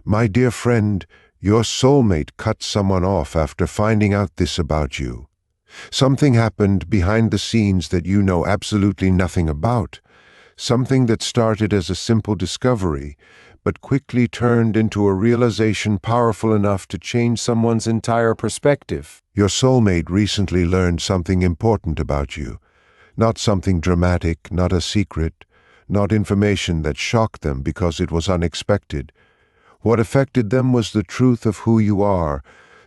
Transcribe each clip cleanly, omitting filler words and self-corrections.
My dear friend, your soulmate cut someone off after finding out this about you. Something happened behind the scenes that you know absolutely nothing about. Something that started as a simple discovery, but quickly turned into a realization powerful enough to change someone's entire perspective. Your soulmate recently learned something important about you. Not something dramatic, not a secret, not information that shocked them because it was unexpected. What affected them was the truth of who you are,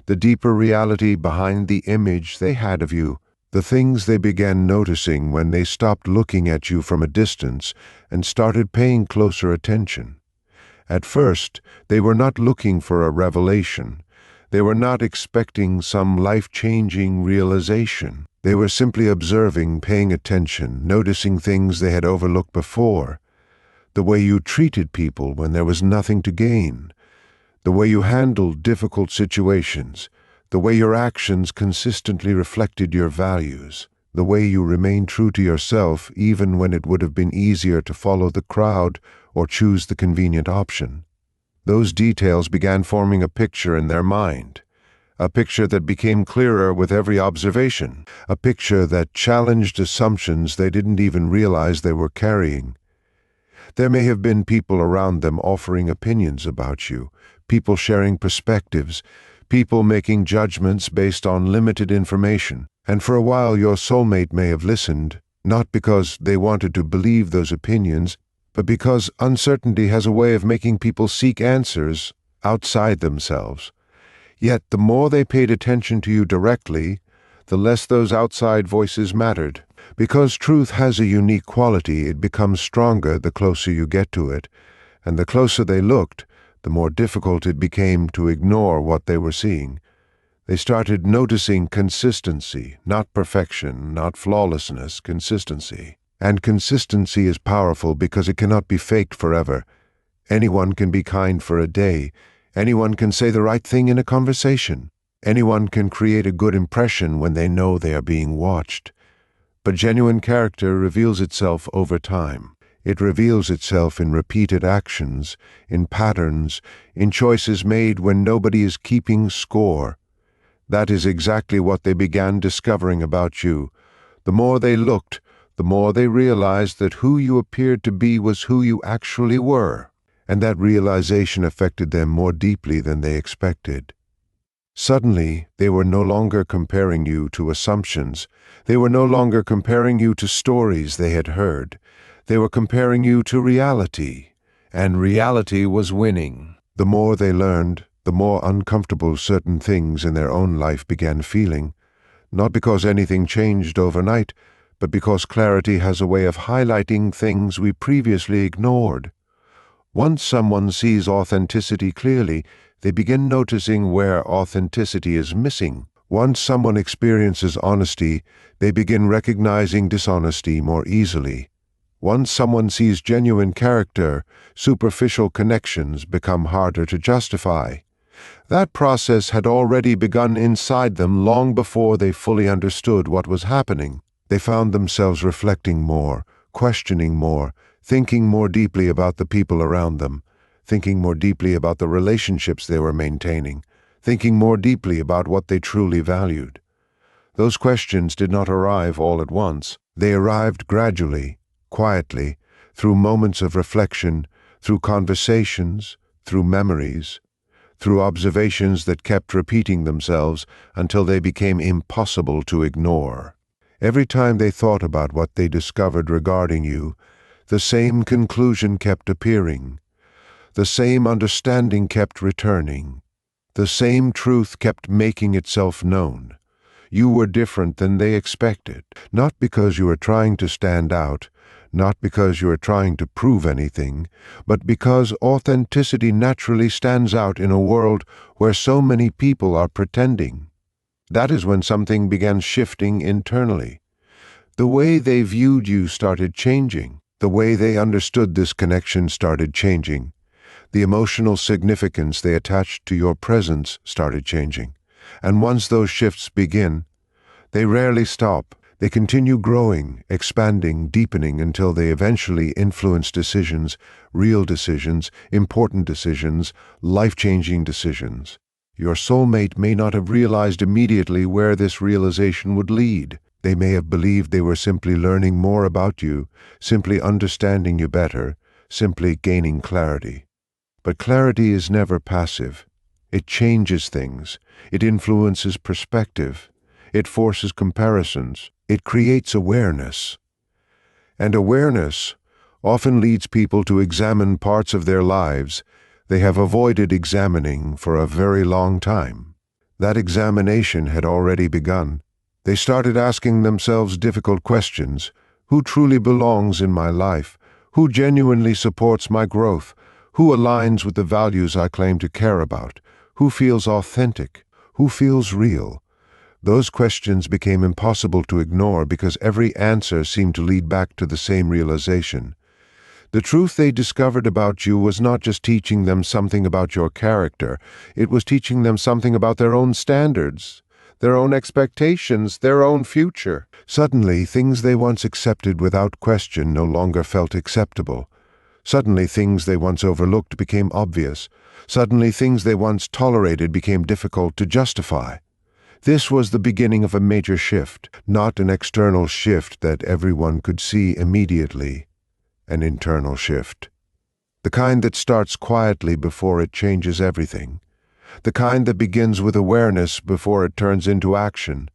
the deeper reality behind the image they had of you, the things they began noticing when they stopped looking at you from a distance and started paying closer attention. At first, they were not looking for a revelation. They were not expecting some life-changing realization. They were simply observing, paying attention, noticing things they had overlooked before. The way you treated people when there was nothing to gain. The way you handled difficult situations. The way your actions consistently reflected your values. The way you remained true to yourself even when it would have been easier to follow the crowd or choose the convenient option. Those details began forming a picture in their mind. A picture that became clearer with every observation. A picture that challenged assumptions they didn't even realize they were carrying. There may have been people around them offering opinions about you, people sharing perspectives, people making judgments based on limited information. And for a while your soulmate may have listened, not because they wanted to believe those opinions, but because uncertainty has a way of making people seek answers outside themselves. Yet the more they paid attention to you directly, the less those outside voices mattered. Because truth has a unique quality, it becomes stronger the closer you get to it, and the closer they looked, the more difficult it became to ignore what they were seeing. They started noticing consistency, not perfection, not flawlessness, consistency. And consistency is powerful because it cannot be faked forever. Anyone can be kind for a day. Anyone can say the right thing in a conversation. Anyone can create a good impression when they know they are being watched. But genuine character reveals itself over time. It reveals itself in repeated actions, in patterns, in choices made when nobody is keeping score. That is exactly what they began discovering about you. The more they looked, the more they realized that who you appeared to be was who you actually were, and that realization affected them more deeply than they expected. Suddenly, they were no longer comparing you to assumptions. They were no longer comparing you to stories they had heard. They were comparing you to reality, and reality was winning. The more they learned, the more uncomfortable certain things in their own life began feeling, not because anything changed overnight, but because clarity has a way of highlighting things we previously ignored. Once someone sees authenticity clearly, they begin noticing where authenticity is missing. Once someone experiences honesty, they begin recognizing dishonesty more easily. Once someone sees genuine character, superficial connections become harder to justify. That process had already begun inside them long before they fully understood what was happening. They found themselves reflecting more, questioning more, thinking more deeply about the people around them, thinking more deeply about the relationships they were maintaining, thinking more deeply about what they truly valued. Those questions did not arrive all at once. They arrived gradually, quietly, through moments of reflection, through conversations, through memories, through observations that kept repeating themselves until they became impossible to ignore. Every time they thought about what they discovered regarding you, the same conclusion kept appearing. The same understanding kept returning. The same truth kept making itself known. You were different than they expected, not because you were trying to stand out, not because you are trying to prove anything, but because authenticity naturally stands out in a world where so many people are pretending. That is when something began shifting internally. The way they viewed you started changing. The way they understood this connection started changing. The emotional significance they attached to your presence started changing. And once those shifts begin, they rarely stop. They continue growing, expanding, deepening until they eventually influence decisions, real decisions, important decisions, life-changing decisions. Your soulmate may not have realized immediately where this realization would lead. They may have believed they were simply learning more about you, simply understanding you better, simply gaining clarity. But clarity is never passive. It changes things. It influences perspective. It forces comparisons. It creates awareness. And awareness often leads people to examine parts of their lives they have avoided examining for a very long time. That examination had already begun. They started asking themselves difficult questions. Who truly belongs in my life? Who genuinely supports my growth? Who aligns with the values I claim to care about? Who feels authentic? Who feels real? Those questions became impossible to ignore because every answer seemed to lead back to the same realization. The truth they discovered about you was not just teaching them something about your character, it was teaching them something about their own standards, their own expectations, their own future. Suddenly, things they once accepted without question no longer felt acceptable. Suddenly, things they once overlooked became obvious. Suddenly, things they once tolerated became difficult to justify. This was the beginning of a major shift, not an external shift that everyone could see immediately. An internal shift. The kind that starts quietly before it changes everything. The kind that begins with awareness before it turns into action.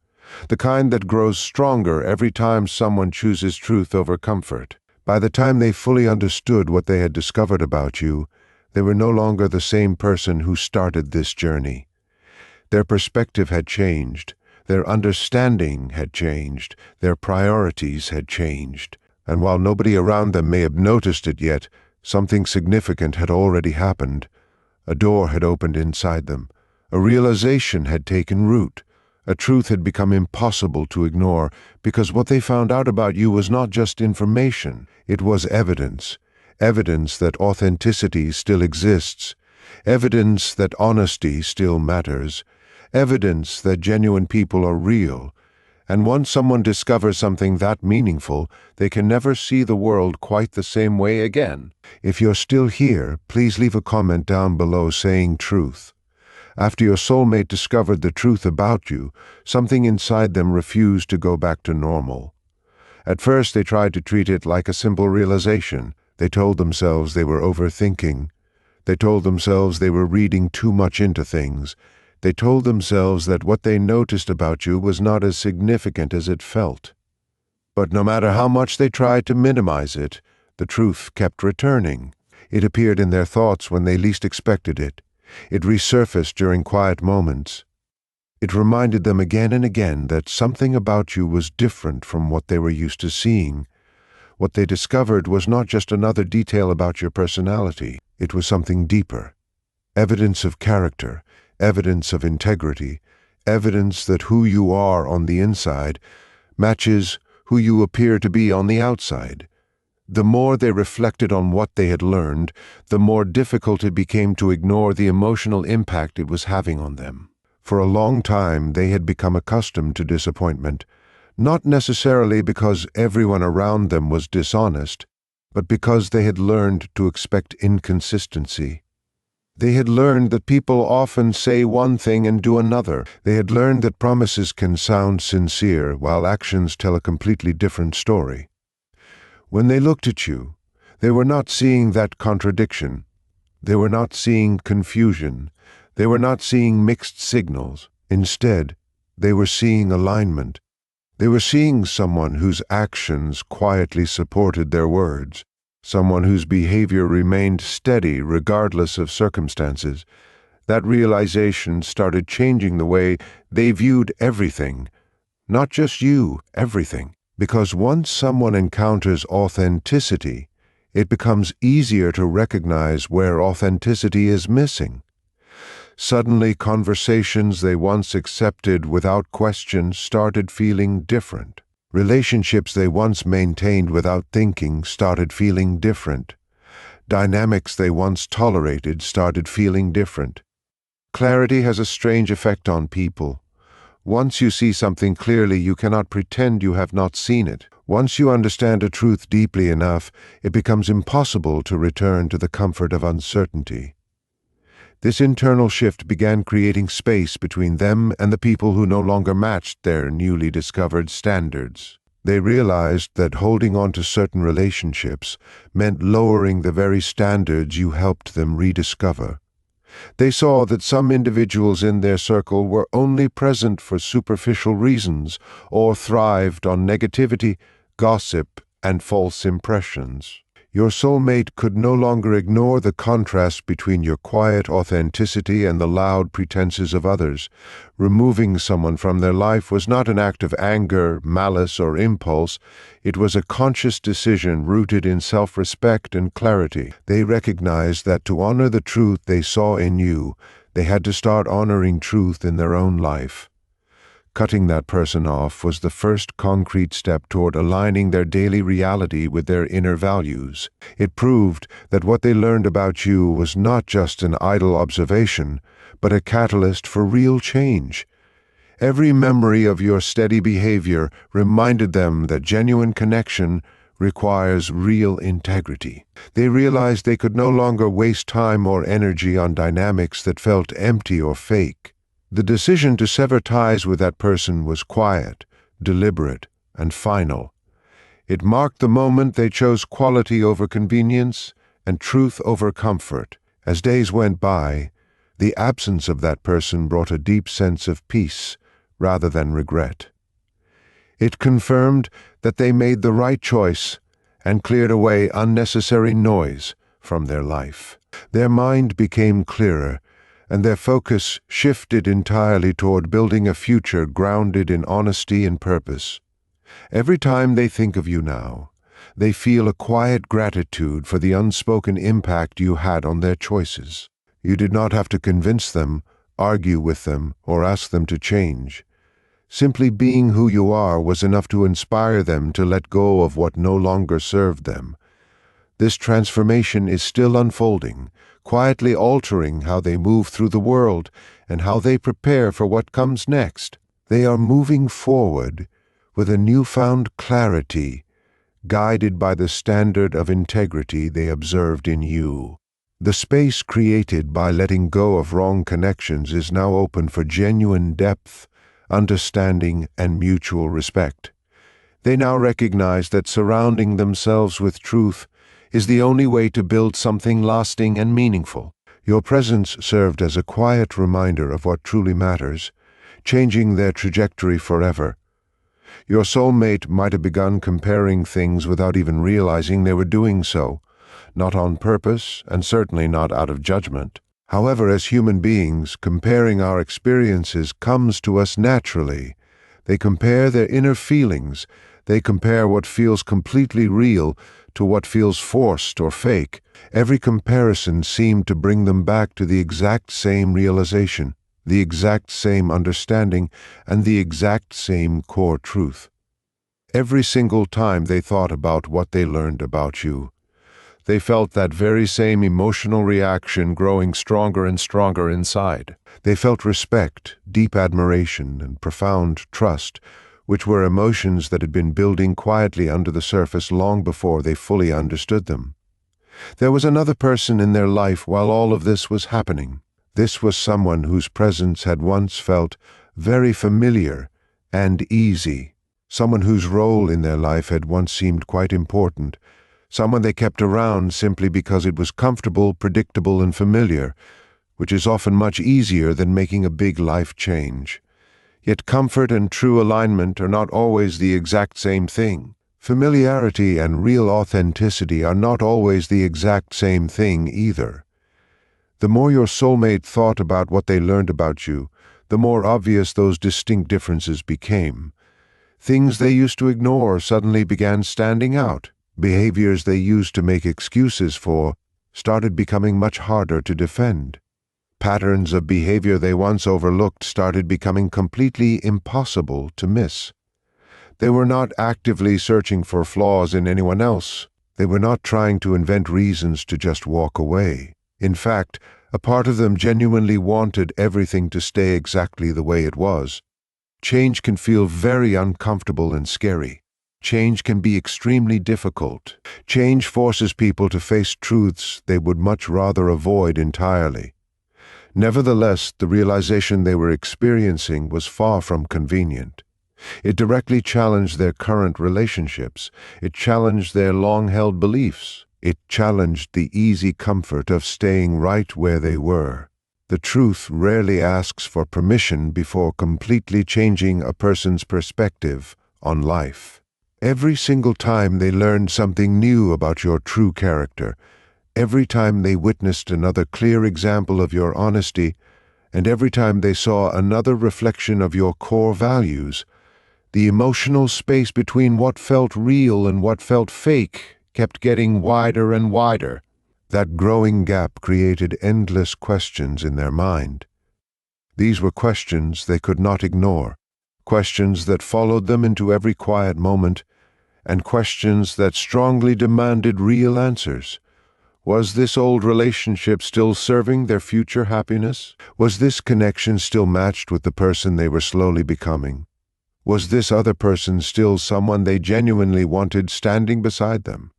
The kind that grows stronger every time someone chooses truth over comfort. By the time they fully understood what they had discovered about you, they were no longer the same person who started this journey. Their perspective had changed. Their understanding had changed. Their priorities had changed. And while nobody around them may have noticed it yet, something significant had already happened. A door had opened inside them. A realization had taken root. A truth had become impossible to ignore because what they found out about you was not just information, it was evidence. Evidence that authenticity still exists. Evidence that honesty still matters. Evidence that genuine people are real. And once someone discovers something that meaningful, they can never see the world quite the same way again. If you're still here, please leave a comment down below saying truth. After your soulmate discovered the truth about you, something inside them refused to go back to normal. At first, they tried to treat it like a simple realization. They told themselves they were overthinking. They told themselves they were reading too much into things. They told themselves that what they noticed about you was not as significant as it felt. But no matter how much they tried to minimize it, the truth kept returning. It appeared in their thoughts when they least expected it. It resurfaced during quiet moments. It reminded them again and again that something about you was different from what they were used to seeing. What they discovered was not just another detail about your personality. It was something deeper. Evidence of character. Evidence of integrity, evidence that who you are on the inside matches who you appear to be on the outside. The more they reflected on what they had learned, the more difficult it became to ignore the emotional impact it was having on them. For a long time, they had become accustomed to disappointment, not necessarily because everyone around them was dishonest, but because they had learned to expect inconsistency. They had learned that people often say one thing and do another. They had learned that promises can sound sincere while actions tell a completely different story. When they looked at you, they were not seeing that contradiction. They were not seeing confusion. They were not seeing mixed signals. Instead, they were seeing alignment. They were seeing someone whose actions quietly supported their words. Someone whose behavior remained steady regardless of circumstances. That realization started changing the way they viewed everything. Not just you, everything. Because once someone encounters authenticity, it becomes easier to recognize where authenticity is missing. Suddenly, conversations they once accepted without question started feeling different. Relationships they once maintained without thinking started feeling different. Dynamics they once tolerated started feeling different. Clarity has a strange effect on people. Once you see something clearly, you cannot pretend you have not seen it. Once you understand a truth deeply enough, it becomes impossible to return to the comfort of uncertainty. This internal shift began creating space between them and the people who no longer matched their newly discovered standards. They realized that holding on to certain relationships meant lowering the very standards you helped them rediscover. They saw that some individuals in their circle were only present for superficial reasons or thrived on negativity, gossip, and false impressions. Your soulmate could no longer ignore the contrast between your quiet authenticity and the loud pretenses of others. Removing someone from their life was not an act of anger, malice, or impulse. It was a conscious decision rooted in self-respect and clarity. They recognized that to honor the truth they saw in you, they had to start honoring truth in their own life. Cutting that person off was the first concrete step toward aligning their daily reality with their inner values. It proved that what they learned about you was not just an idle observation, but a catalyst for real change. Every memory of your steady behavior reminded them that genuine connection requires real integrity. They realized they could no longer waste time or energy on dynamics that felt empty or fake. The decision to sever ties with that person was quiet, deliberate, and final. It marked the moment they chose quality over convenience and truth over comfort. As days went by, the absence of that person brought a deep sense of peace rather than regret. It confirmed that they made the right choice and cleared away unnecessary noise from their life. Their mind became clearer, and their focus shifted entirely toward building a future grounded in honesty and purpose. Every time they think of you now, they feel a quiet gratitude for the unspoken impact you had on their choices. You did not have to convince them, argue with them, or ask them to change. Simply being who you are was enough to inspire them to let go of what no longer served them. This transformation is still unfolding, quietly altering how they move through the world and how they prepare for what comes next. They are moving forward with a newfound clarity, guided by the standard of integrity they observed in you. The space created by letting go of wrong connections is now open for genuine depth, understanding, and mutual respect. They now recognize that surrounding themselves with truth is the only way to build something lasting and meaningful. Your presence served as a quiet reminder of what truly matters, changing their trajectory forever. Your soulmate might have begun comparing things without even realizing they were doing so, not on purpose and certainly not out of judgment. However, as human beings, comparing our experiences comes to us naturally. They compare their inner feelings. They compare what feels completely real to what feels forced or fake. Every comparison seemed to bring them back to the exact same realization, the exact same understanding, and the exact same core truth. Every single time they thought about what they learned about you, they felt that very same emotional reaction growing stronger and stronger inside. They felt respect, deep admiration, and profound trust, which were emotions that had been building quietly under the surface long before they fully understood them. There was another person in their life while all of this was happening. This was someone whose presence had once felt very familiar and easy, someone whose role in their life had once seemed quite important, someone they kept around simply because it was comfortable, predictable, and familiar, which is often much easier than making a big life change. Yet comfort and true alignment are not always the exact same thing. Familiarity and real authenticity are not always the exact same thing either. The more your soulmate thought about what they learned about you, the more obvious those distinct differences became. Things they used to ignore suddenly began standing out. Behaviors they used to make excuses for started becoming much harder to defend. Patterns of behavior they once overlooked started becoming completely impossible to miss. They were not actively searching for flaws in anyone else. They were not trying to invent reasons to just walk away. In fact, a part of them genuinely wanted everything to stay exactly the way it was. Change can feel very uncomfortable and scary. Change can be extremely difficult. Change forces people to face truths they would much rather avoid entirely. Nevertheless, the realization they were experiencing was far from convenient. It directly challenged their current relationships. It challenged their long-held beliefs. It challenged the easy comfort of staying right where they were. The truth rarely asks for permission before completely changing a person's perspective on life. Every single time they learned something new about your true character, every time they witnessed another clear example of your honesty, and every time they saw another reflection of your core values, the emotional space between what felt real and what felt fake kept getting wider and wider. That growing gap created endless questions in their mind. These were questions they could not ignore, questions that followed them into every quiet moment, and questions that strongly demanded real answers. Was this old relationship still serving their future happiness? Was this connection still matched with the person they were slowly becoming? Was this other person still someone they genuinely wanted standing beside them?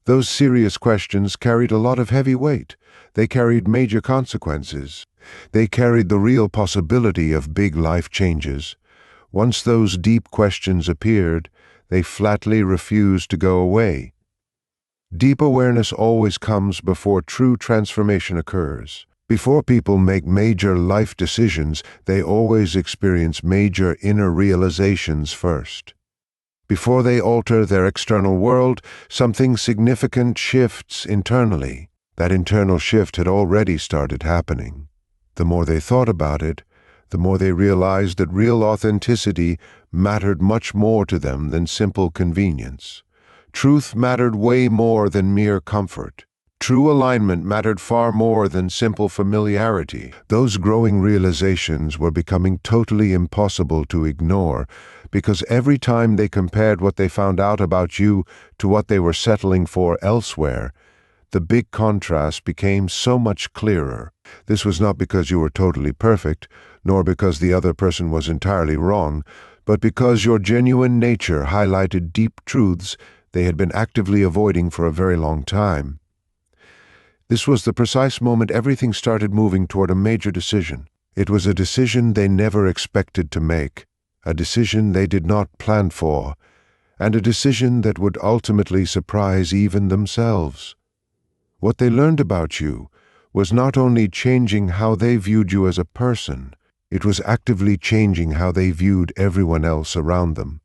Those serious questions carried a lot of heavy weight. They carried major consequences. They carried the real possibility of big life changes. Once those deep questions appeared, they flatly refused to go away. Deep awareness always comes before true transformation occurs. Before people make major life decisions, they always experience major inner realizations first. Before they alter their external world, something significant shifts internally. That internal shift had already started happening. The more they thought about it, the more they realized that real authenticity mattered much more to them than simple convenience. Truth mattered way more than mere comfort. True alignment mattered far more than simple familiarity. Those growing realizations were becoming totally impossible to ignore, because every time they compared what they found out about you to what they were settling for elsewhere, the big contrast became so much clearer. This was not because you were totally perfect, nor because the other person was entirely wrong, but because your genuine nature highlighted deep truths they had been actively avoiding for a very long time. This was the precise moment everything started moving toward a major decision. It was a decision they never expected to make, a decision they did not plan for, and a decision that would ultimately surprise even themselves. What they learned about you was not only changing how they viewed you as a person, it was actively changing how they viewed everyone else around them.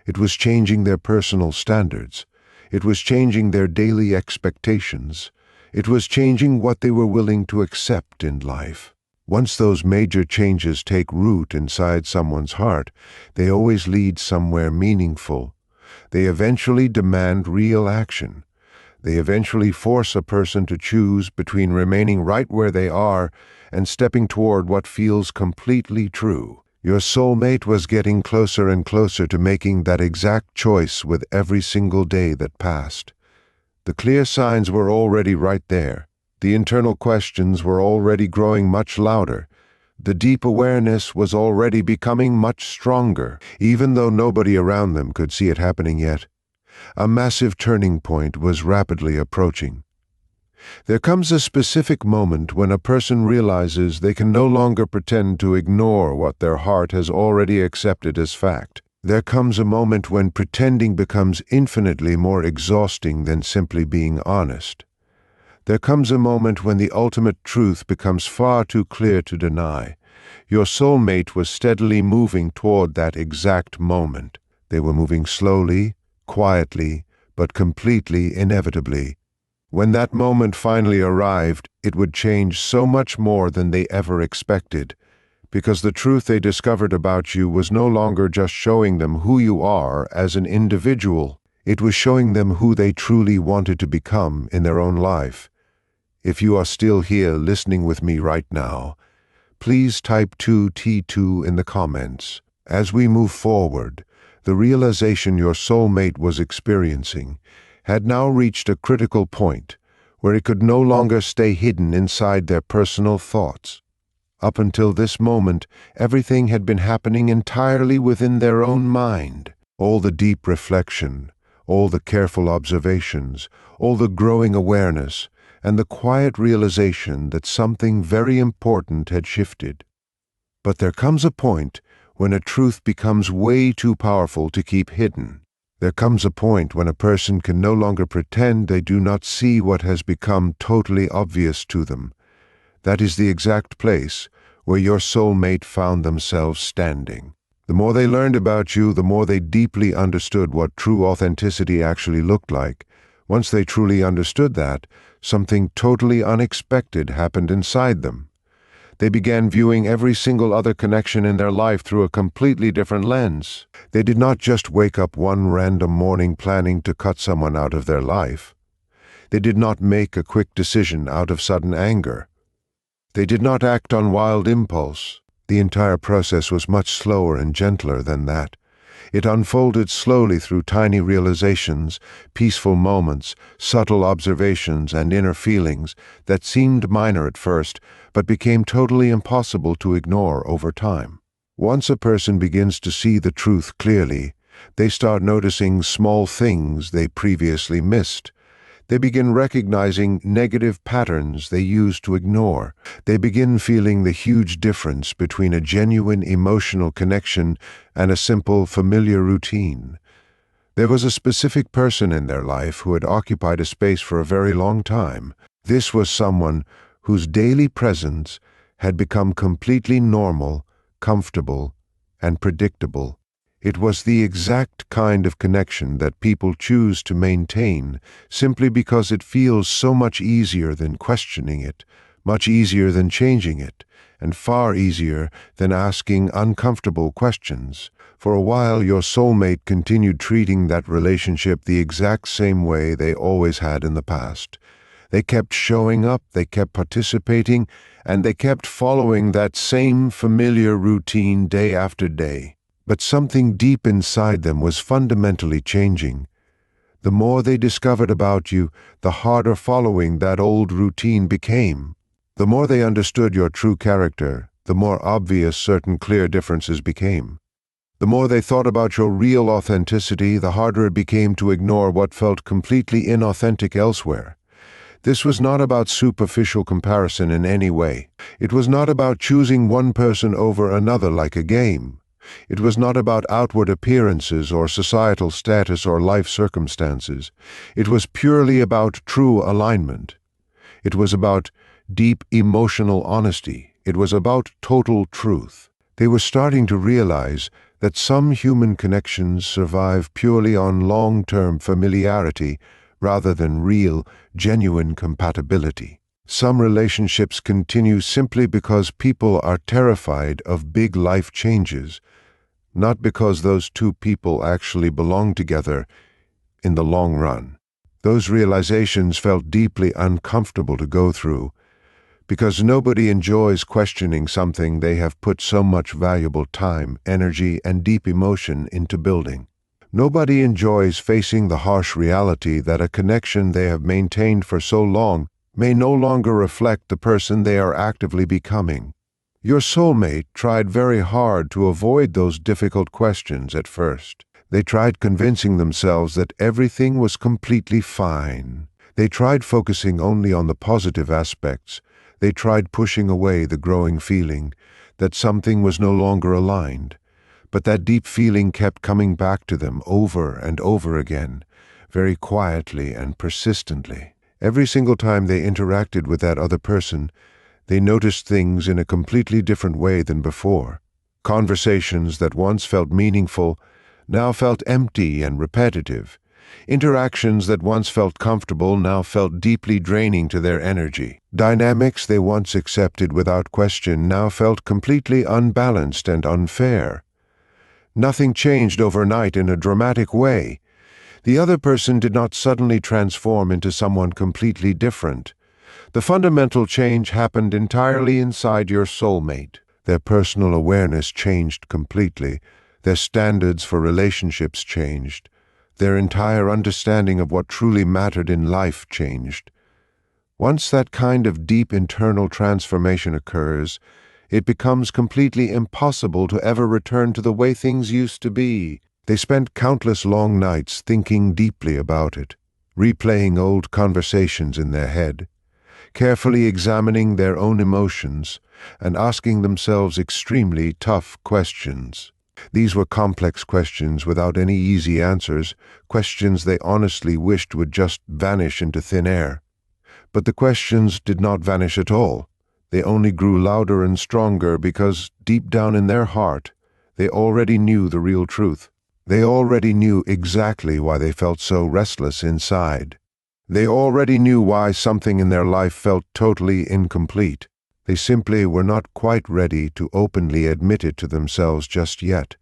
It was changing their personal standards. It was changing their daily expectations. It was changing what they were willing to accept in life. Once those major changes take root inside someone's heart, they always lead somewhere meaningful. They eventually demand real action. They eventually force a person to choose between remaining right where they are and stepping toward what feels completely true. Your soulmate was getting closer and closer to making that exact choice with every single day that passed. The clear signs were already right there. The internal questions were already growing much louder. The deep awareness was already becoming much stronger, even though nobody around them could see it happening yet. A massive turning point was rapidly approaching. There comes a specific moment when a person realizes they can no longer pretend to ignore what their heart has already accepted as fact. There comes a moment when pretending becomes infinitely more exhausting than simply being honest. There comes a moment when the ultimate truth becomes far too clear to deny. Your soulmate was steadily moving toward that exact moment. They were moving slowly, quietly, but completely inevitably. When that moment finally arrived, it would change so much more than they ever expected, because the truth they discovered about you was no longer just showing them who you are as an individual. It was showing them who they truly wanted to become in their own life. If you are still here listening with me right now, please type 2T2 in the comments. As we move forward, the realization your soulmate was experiencing had now reached a critical point where it could no longer stay hidden inside their personal thoughts. Up until this moment, everything had been happening entirely within their own mind. All the deep reflection, all the careful observations, all the growing awareness, and the quiet realization that something very important had shifted. But there comes a point when a truth becomes way too powerful to keep hidden. There comes a point when a person can no longer pretend they do not see what has become totally obvious to them. That is the exact place where your soulmate found themselves standing. The more they learned about you, the more they deeply understood what true authenticity actually looked like. Once they truly understood that, something totally unexpected happened inside them. They began viewing every single other connection in their life through a completely different lens. They did not just wake up one random morning planning to cut someone out of their life. They did not make a quick decision out of sudden anger. They did not act on wild impulse. The entire process was much slower and gentler than that. It unfolded slowly through tiny realizations, peaceful moments, subtle observations, and inner feelings that seemed minor at first, but became totally impossible to ignore over time. Once a person begins to see the truth clearly, they start noticing small things they previously missed. They begin recognizing negative patterns they used to ignore. They begin feeling the huge difference between a genuine emotional connection and a simple, familiar routine. There was a specific person in their life who had occupied a space for a very long time. This was someone whose daily presence had become completely normal, comfortable, and predictable. It was the exact kind of connection that people choose to maintain simply because it feels so much easier than questioning it, much easier than changing it, and far easier than asking uncomfortable questions. For a while, your soulmate continued treating that relationship the exact same way they always had in the past. They kept showing up, they kept participating, and they kept following that same familiar routine day after day. But something deep inside them was fundamentally changing. The more they discovered about you, the harder following that old routine became. The more they understood your true character, the more obvious certain clear differences became. The more they thought about your real authenticity, the harder it became to ignore what felt completely inauthentic elsewhere. This was not about superficial comparison in any way. It was not about choosing one person over another like a game. It was not about outward appearances or societal status or life circumstances. It was purely about true alignment. It was about deep emotional honesty. It was about total truth. They were starting to realize that some human connections survive purely on long-term familiarity rather than real, genuine compatibility. Some relationships continue simply because people are terrified of big life changes, not because those two people actually belong together in the long run. Those realizations felt deeply uncomfortable to go through, because nobody enjoys questioning something they have put so much valuable time, energy, and deep emotion into building. Nobody enjoys facing the harsh reality that a connection they have maintained for so long may no longer reflect the person they are actively becoming. Your soulmate tried very hard to avoid those difficult questions at first. They tried convincing themselves that everything was completely fine. They tried focusing only on the positive aspects. They tried pushing away the growing feeling that something was no longer aligned. But that deep feeling kept coming back to them over and over again, very quietly and persistently. Every single time they interacted with that other person, they noticed things in a completely different way than before. Conversations that once felt meaningful now felt empty and repetitive. Interactions that once felt comfortable now felt deeply draining to their energy. Dynamics they once accepted without question now felt completely unbalanced and unfair. Nothing changed overnight in a dramatic way. The other person did not suddenly transform into someone completely different. The fundamental change happened entirely inside your soulmate. Their personal awareness changed completely. Their standards for relationships changed. Their entire understanding of what truly mattered in life changed. Once that kind of deep internal transformation occurs, it becomes completely impossible to ever return to the way things used to be. They spent countless long nights thinking deeply about it, replaying old conversations in their head, carefully examining their own emotions, and asking themselves extremely tough questions. These were complex questions without any easy answers, questions they honestly wished would just vanish into thin air. But the questions did not vanish at all. They only grew louder and stronger because, deep down in their heart, they already knew the real truth. They already knew exactly why they felt so restless inside. They already knew why something in their life felt totally incomplete. They simply were not quite ready to openly admit it to themselves just yet.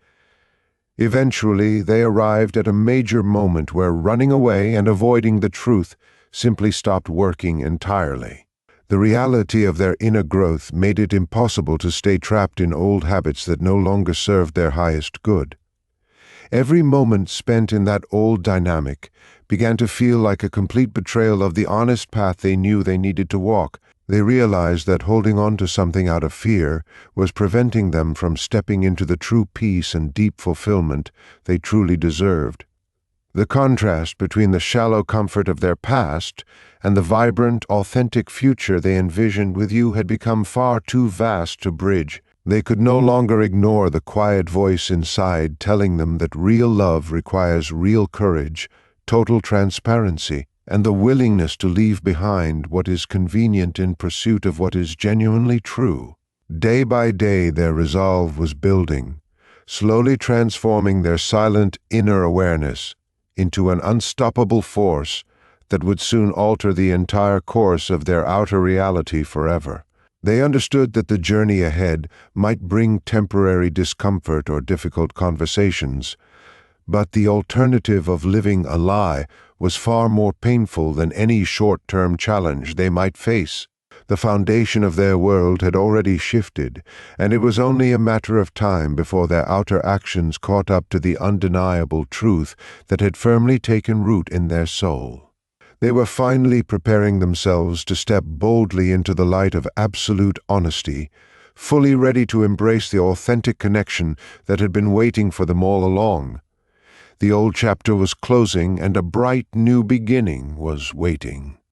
Eventually, they arrived at a major moment where running away and avoiding the truth simply stopped working entirely. The reality of their inner growth made it impossible to stay trapped in old habits that no longer served their highest good. Every moment spent in that old dynamic began to feel like a complete betrayal of the honest path they knew they needed to walk. They realized that holding on to something out of fear was preventing them from stepping into the true peace and deep fulfillment they truly deserved. The contrast between the shallow comfort of their past and the vibrant, authentic future they envisioned with you had become far too vast to bridge. They could no longer ignore the quiet voice inside telling them that real love requires real courage, total transparency, and the willingness to leave behind what is convenient in pursuit of what is genuinely true. Day by day their resolve was building, slowly transforming their silent inner awareness into an unstoppable force that would soon alter the entire course of their outer reality forever. They understood that the journey ahead might bring temporary discomfort or difficult conversations, but the alternative of living a lie was far more painful than any short-term challenge they might face. The foundation of their world had already shifted, and it was only a matter of time before their outer actions caught up to the undeniable truth that had firmly taken root in their soul. They were finally preparing themselves to step boldly into the light of absolute honesty, fully ready to embrace the authentic connection that had been waiting for them all along. The old chapter was closing, and a bright new beginning was waiting.